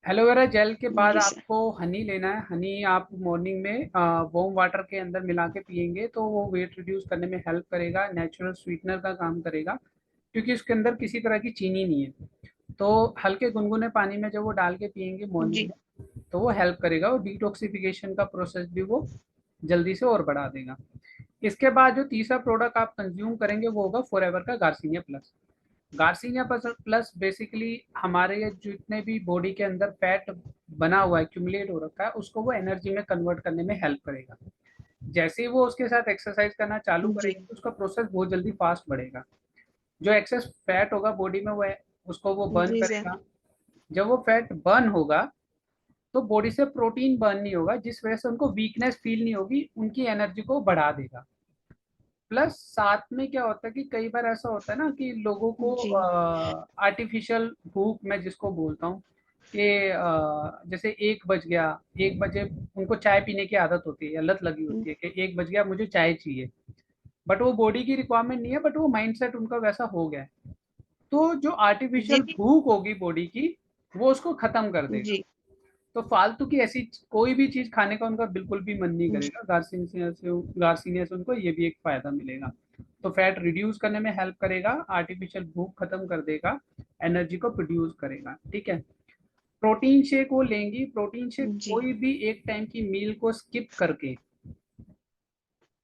Aloe vera gel के बाद जी sir. आपको हनी लेना है। हनी आप मॉर्निंग में वार्म वाटर के अंदर मिला के पियेंगे तो वो वेट रिड्यूस करने में हेल्प करेगा, नेचुरल स्वीटनर का काम करेगा, क्योंकि उसके अंदर किसी तरह की चीनी नहीं है। तो हल्के गुनगुने पानी में जब वो डाल के पियेंगे मॉर्निंग जी में तो वो हेल्प करेगा और डिटॉक्सिफिकेशन का प्रोसेस भी वो जल्दी से और बढ़ा देगा। इसके बाद जो तीसरा प्रोडक्ट आप कंज्यूम करेंगे वो होगा फॉरएवर का garcinia plus. Garcinia plus basically हमारे ये जितने भी बॉडी के अंदर फैट बना हुआ है, एक्यूमुलेट हो रखा है, उसको वो एनर्जी में कन्वर्ट करने में हेल्प करेगा। जैसे ही वो उसके साथ एक्सरसाइज करना चालू जी करेंगे तो उसका प्रोसेस बहुत जल्दी फास्ट बढ़ेगा। जो एक्सेस फैट होगा बॉडी में वो उसको वो बर्न जी सर। करेगा। जब वो फैट बर्न होगा तो बॉडी से प्रोटीन बर्न नहीं होगा, जिस वजह से उनको वीकनेस फील नहीं होगी, उनकी एनर्जी को बढ़ा देगा। प्लस साथ में क्या होता है कि कई बार ऐसा होता है ना कि लोगों को जी आर्टिफिशियल भूख, मैं जिसको बोलता हूँ कि जैसे 1 बज गया, 1 बजे उनको चाय पीने की आदत होती है, लत लगी होती है कि 1 बज गया मुझे चाय चाहिए। बट वो बॉडी की रिक्वायरमेंट नहीं है, बट वो माइंडसेट उनका वैसा हो गया है। तो जो आर्टिफिशियल जी भूख होगी बॉडी की वो उसको खत्म कर देगा। जी तो फालतू की ऐसी कोई भी चीज खाने का उनका बिल्कुल भी मन नहीं जी करेगा। गार्सिनिया से उनको ये भी एक फायदा मिलेगा। तो फैट रिड्यूस करने में हेल्प करेगा, आर्टिफिशियल भूख खत्म कर देगा, एनर्जी को प्रोड्यूस करेगा। ठीक है। प्रोटीन शेक वो लेंगी, प्रोटीन शेक जी कोई भी एक टाइम की मील को स्किप करके,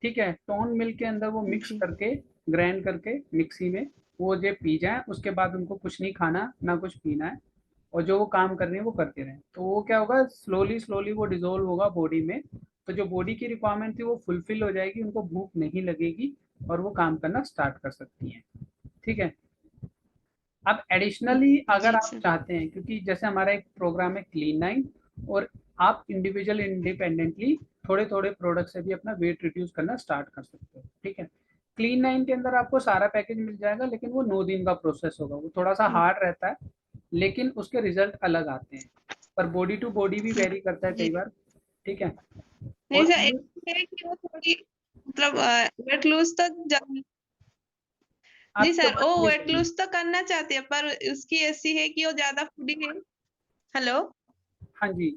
ठीक है, टोन मिल्क के अंदर वो मिक्स जी करके, ग्राइंड करके मिक्सी में वो जो पी जाए, उसके बाद उनको कुछ नहीं खाना ना कुछ पीना है। और जो वो काम कर रहे हैं वो करते रहें, तो वो क्या होगा, स्लोली स्लोली वो डिजोल्व होगा बॉडी में। तो जो बॉडी की रिक्वायरमेंट थी वो फुलफिल हो जाएगी, उनको भूख नहीं लगेगी और वो काम करना स्टार्ट कर सकती हैं। ठीक है। अब एडिशनली अगर जी आप सर। चाहते हैं, क्योंकि जैसे हमारा एक प्रोग्राम है क्लीन नाइन, और आप इंडिविजुअल इंडिपेंडेंटली थोड़े थोड़े प्रोडक्ट से भी अपना वेट रिड्यूस करना स्टार्ट कर सकते हो। ठीक है। क्लीन नाइन के अंदर आपको सारा पैकेज मिल जाएगा, लेकिन वो 9 दिन का प्रोसेस होगा, वो थोड़ा सा हार्ड रहता है, लेकिन उसके रिजल्ट अलग आते हैं। पर बॉडी टू बॉडी भी वेरी करता है कई जी बार। ठीक है। नहीं और सर, एक है कि वो थोड़ी मतलब वेट लूज तो जी आपकी सर, आवाज वो ब्रेक हो वेट रही है। लूज तो करना चाहती है, पर उसकी ऐसी है कि वो ज्यादा फूडी है। हेलो। हाँ जी।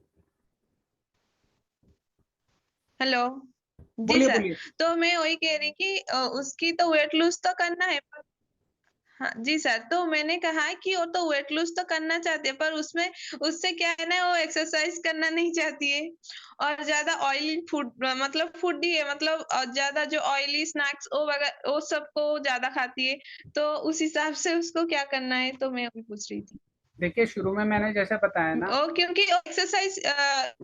हेलो। जी बोलिए सर। बोलिए। तो मैं वही कह रही कि उसकी तो वेट लूज तो करना है, पर हाँ जी सर, तो मैंने कहा कि वो तो वेट लूज तो करना चाहती है, पर उसमें उससे क्या है ना, वो एक्सरसाइज करना नहीं चाहती है और ज्यादा ऑयली फूड मतलब फूड ही है, मतलब ज्यादा जो ऑयली स्नैक्स वो वगैरह वो सबको ज्यादा खाती है। तो उस हिसाब से उसको क्या करना है, तो मैं वही पूछ रही थी। देखिए शुरू में मैंने जैसे बताया ना, ओ क्योंकि एक्सरसाइज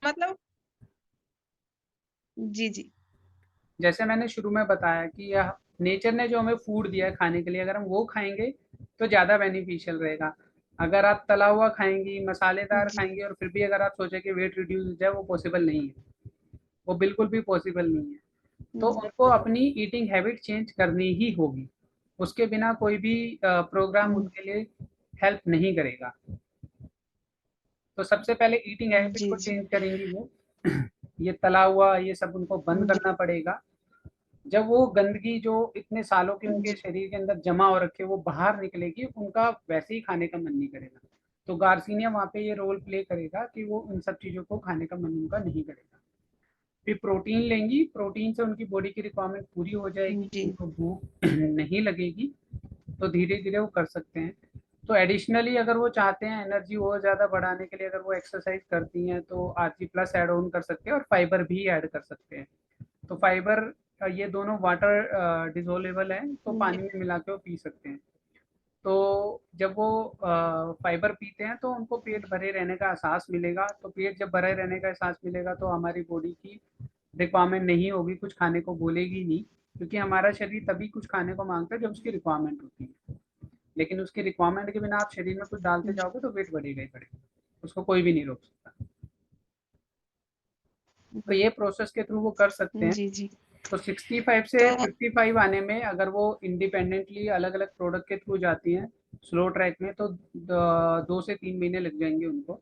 मतलब जी जी जैसे मैंने शुरू में बताया कि यह नेचर ने जो हमें फूड दिया है खाने के लिए, अगर हम वो खाएंगे तो ज़्यादा बेनिफिशियल रहेगा। अगर आप तला हुआ खाएंगी, मसालेदार जी खाएंगी और फिर भी अगर आप सोचें कि वेट रिड्यूस हो जाए, वो पॉसिबल नहीं है। वो बिल्कुल भी पॉसिबल नहीं है। तो जी उनको अपनी ईटिंग हैबिट चेंज करनी ही होगी। उसके बिना कोई भी प्रोग्राम उनके लिए हेल्प नहीं करेगा। तो सबसे पहले ईटिंग हैबिट जी को जी चेंज करेंगी वो। ये तला हुआ ये सब उनको बंद जी करना पड़ेगा। जब वो गंदगी जो इतने सालों की उनके जी शरीर के अंदर जमा हो रखी है वो बाहर निकलेगी, उनका वैसे ही खाने का मन नहीं करेगा। तो गार्सिनिया वहाँ पे ये रोल प्ले करेगा कि वो उन सब चीज़ों को खाने का मन उनका नहीं करेगा। फिर प्रोटीन लेंगी, प्रोटीन से उनकी बॉडी की रिक्वायरमेंट पूरी हो जाएगी, जी उनको भूख नहीं लगेगी। तो धीरे धीरे वो कर सकते हैं। तो एडिशनली अगर वो चाहते हैं एनर्जी और ज़्यादा बढ़ाने के लिए, अगर वो एक्सरसाइज करती हैं तो आरजी प्लस ऐड ऑन कर सकते हैं और फाइबर भी ऐड कर सकते हैं। तो फाइबर, ये दोनों वाटर डिजोलेबल है, तो पानी जी में मिला के वो पी सकते हैं। तो जब वो फाइबर पीते हैं तो उनको पेट भरे रहने का एहसास मिलेगा। तो पेट जब भरे रहने का एहसास मिलेगा तो हमारी बॉडी की रिक्वायरमेंट नहीं होगी, कुछ खाने को बोलेगी नहीं, क्योंकि हमारा शरीर तभी कुछ खाने को मांगता है जब उसकी रिक्वायरमेंट होती है। लेकिन उसकी रिक्वायरमेंट के बिना आप शरीर में कुछ डालते जाओगे तो वेट बढ़ेगा ही बढ़ेगा, उसको कोई भी नहीं रोक सकता। तो ये प्रोसेस के थ्रू वो कर सकते हैं। जी जी तो 65 से तो 55 आने में अगर वो इंडिपेंडेंटली अलग अलग प्रोडक्ट के थ्रू जाती हैं स्लो ट्रैक में, तो 2 से 3 महीने लग जाएंगे उनको,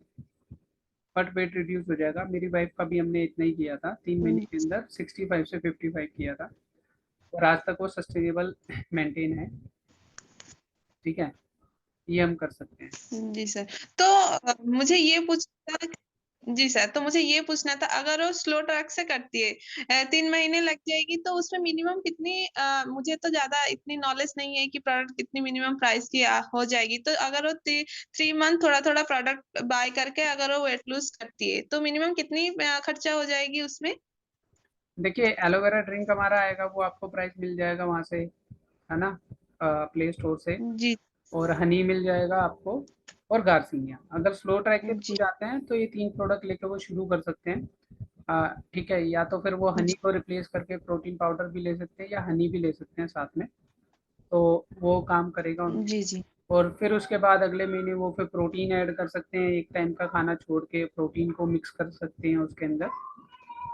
बट वेट रिड्यूस हो जाएगा। मेरी वाइफ का भी हमने इतना ही किया था, 3 महीने के अंदर 65 से 55 किया था, और आज तक वो सस्टेनेबल मेंटेन है। ठीक है। ये हम कर सकते हैं। जी सर। तो मुझे ये पूछना था। जी सर, तो मुझे ये पूछना था, अगर वो स्लो ट्रैक से करती है, 3 महीने लग जाएगी, तो उसमें मिनिमम कितनी, मुझे तो ज़्यादा इतनी नॉलेज नहीं है कि प्रोडक्ट कितनी मिनिमम प्राइस की हो जाएगी। तो अगर वो 3 मंथ थोड़ा-थोड़ा प्रोडक्ट बाय करके अगर वो वेट लूज़ करती है, तो मिनिमम कितनी खर्चा हो जाएगी उसमें? देखिए एलोवेरा ड्रिंक हमारा आएगा, वो आपको प्राइस मिल जाएगा वहाँ से, है ना, प्ले स्टोर से। जी, और हनी मिल जाएगा आपको, और गार्सिनिया। अगर स्लो ट्रैक के थ्रू जी, जाते हैं तो ये 3 प्रोडक्ट लेके वो शुरू कर सकते हैं। ठीक है, या तो फिर वो हनी जी, को रिप्लेस करके प्रोटीन पाउडर भी ले सकते हैं, या हनी भी ले सकते हैं साथ में, तो वो काम करेगा उनके। जी, जी। और फिर उसके बाद अगले महीने वो फिर प्रोटीन ऐड कर सकते हैं, एक टाइम का खाना छोड़ के प्रोटीन को मिक्स कर सकते हैं उसके अंदर,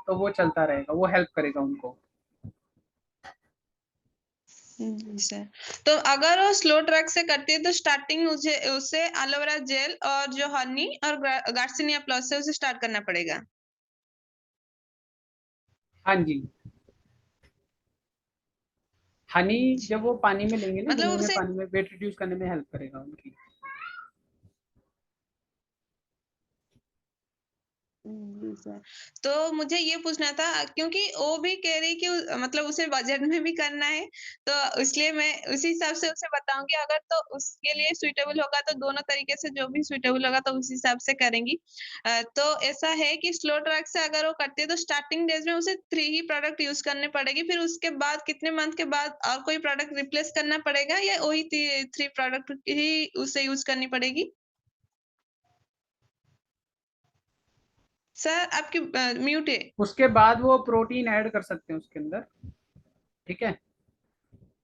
तो वो चलता रहेगा, वो हेल्प करेगा उनको। जी सर। तो अगर वो स्लो ट्रैक से करती है, तो स्टार्टिंग मुझे उसे एलोवेरा जेल और जो हनी और गार्सिनिया प्लस से उसे स्टार्ट करना पड़ेगा। हाँ जी, हनी जी। जब वो पानी में लेंगे ना, मतलब गुनगुने उसे पानी में, वेट रिड्यूस करने में हेल्प करेगा उनकी। जी सर। तो मुझे ये पूछना था, क्योंकि वो भी कह रही कि मतलब उसे बजट में भी करना है, तो इसलिए मैं उसी हिसाब से उसे बताऊँगी, अगर तो उसके लिए सूटेबल होगा तो दोनों तरीके से जो भी सूटेबल होगा तो उस हिसाब से करेंगी। तो ऐसा है कि स्लो ट्रैक से अगर वो करती है तो स्टार्टिंग डेज़ में उसे 3 ही प्रोडक्ट यूज़ करने पड़ेगी, फिर उसके बाद कितने मंथ के बाद और कोई प्रोडक्ट रिप्लेस करना पड़ेगा, या वही 3 प्रोडक्ट ही उसे यूज़ करनी पड़ेगी? सर आपकी म्यूट है। उसके बाद वो प्रोटीन ऐड कर सकते हैं उसके अंदर, ठीक है,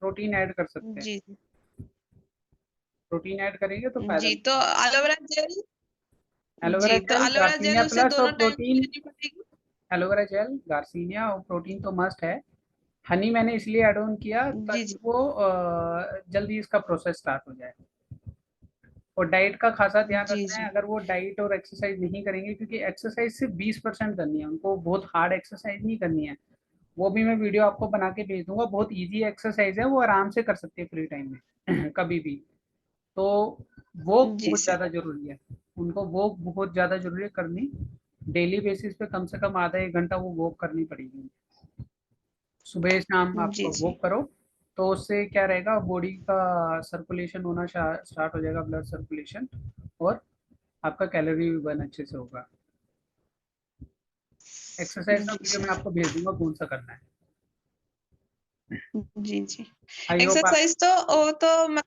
प्रोटीन ऐड कर सकते हैं। जी, जी। प्रोटीन ऐड करेंगे तो फ़ायदा जी, तो मिलेगा। Aloe vera gel. एलोवेरा जी, तो जेल, एलोवेरा जेल गार्सिनिया उसे प्लस और दोनों टाइम पे प्रोटीन। लेनी पड़ेगी? एलोवेरा जेल, गार्सिनिया और प्रोटीन तो मस्ट है। हनी मैंने इसलिए ऐड ऑन किया जी, ताकि जी। वो जल्दी इसका प्रोसेस स्टार्ट हो जाए। और डाइट का खासा ध्यान जी, रखना है, जी। अगर वो डाइट और एक्सरसाइज नहीं करेंगे, क्योंकि एक्सरसाइज सिर्फ 20% करनी है उनको, बहुत हार्ड एक्सरसाइज नहीं करनी है। वो भी मैं वीडियो आपको बना के भेज दूंगा, बहुत इजी एक्सरसाइज है, वो आराम से कर सकते हैं फ्री टाइम में कभी भी। तो वो जी, बहुत सर। ज़्यादा ज़रूरी है, उनको वो बहुत ज़्यादा ज़रूरी है करनी। डेली बेसिस पे कम से कम आधा 1 घंटा वो वॉक करनी पड़ेगी। सुबह शाम आप जी, जी। वॉक करो, तो उससे क्या रहेगा, बॉडी का सर्कुलेशन होना स्टार्ट हो जाएगा, ब्लड सर्कुलेशन, और आपका कैलोरी भी बर्न अच्छे से होगा। एक्सरसाइज का जी, वीडियो मैं सर। आपको भेज दूंगा कौन सा करना है। जी, जी। आई होप आप। एक्सरसाइज़ तो वो तो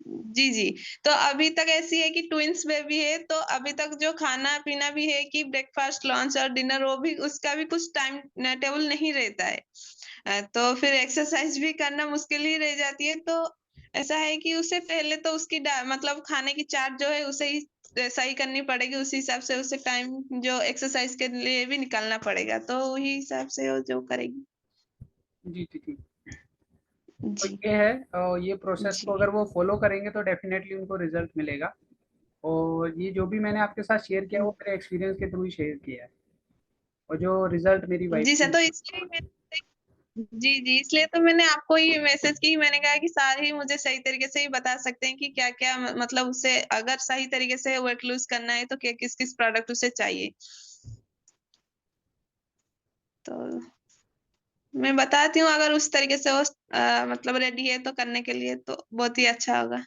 जी, जी। तो अभी तक ऐसी है कि ट्विन्स बेबी है, तो अभी तक जो खाना-पीना भी है कि ब्रेकफ़ास्ट, लंच और डिनर, वो भी उसका भी कुछ टाइम न टेबल नहीं रहता है। तो फिर एक्सरसाइज़ भी करना मुश्किल ही रह जाती है। तो ऐसा है कि उसे पहले तो उसकी मतलब खाने की चार्ट जो है उसे ही सही करनी पड़ेगी, उसी हिसाब से उसे टाइम जो एक्सरसाइज़ के लिए भी निकालना पड़ेगा, तो वही हिसाब से वो जो करेगी। जी, जी, जी। तो जी, ये है, ये प्रोसेस को जी। अगर वो फॉलो करेंगे तो डेफिनेटली उनको रिजल्ट मिलेगा। और ये जो भी मैंने आपके साथ शेयर किया वो मेरे एक्सपीरियंस के थ्रू ही शेयर किया है, और जो रिजल्ट मेरी वाइफ जी को सर, तो मिला। इसलिए मैं जी, जी, इसलिए तो मैंने आपको ही मैसेज की, मैंने कहा कि सार ही मुझे सही तरीके से ही बता सकते हैं कि क्या-क्या मतलब उसे अगर सही तरीके से वेट लूज़ करना है तो क्या किस-किस प्रोडक्ट उसे चाहिए। तो मैं बताती हूँ, अगर उस तरीके से वो मतलब रेडी है तो करने के लिए, तो बहुत ही अच्छा होगा।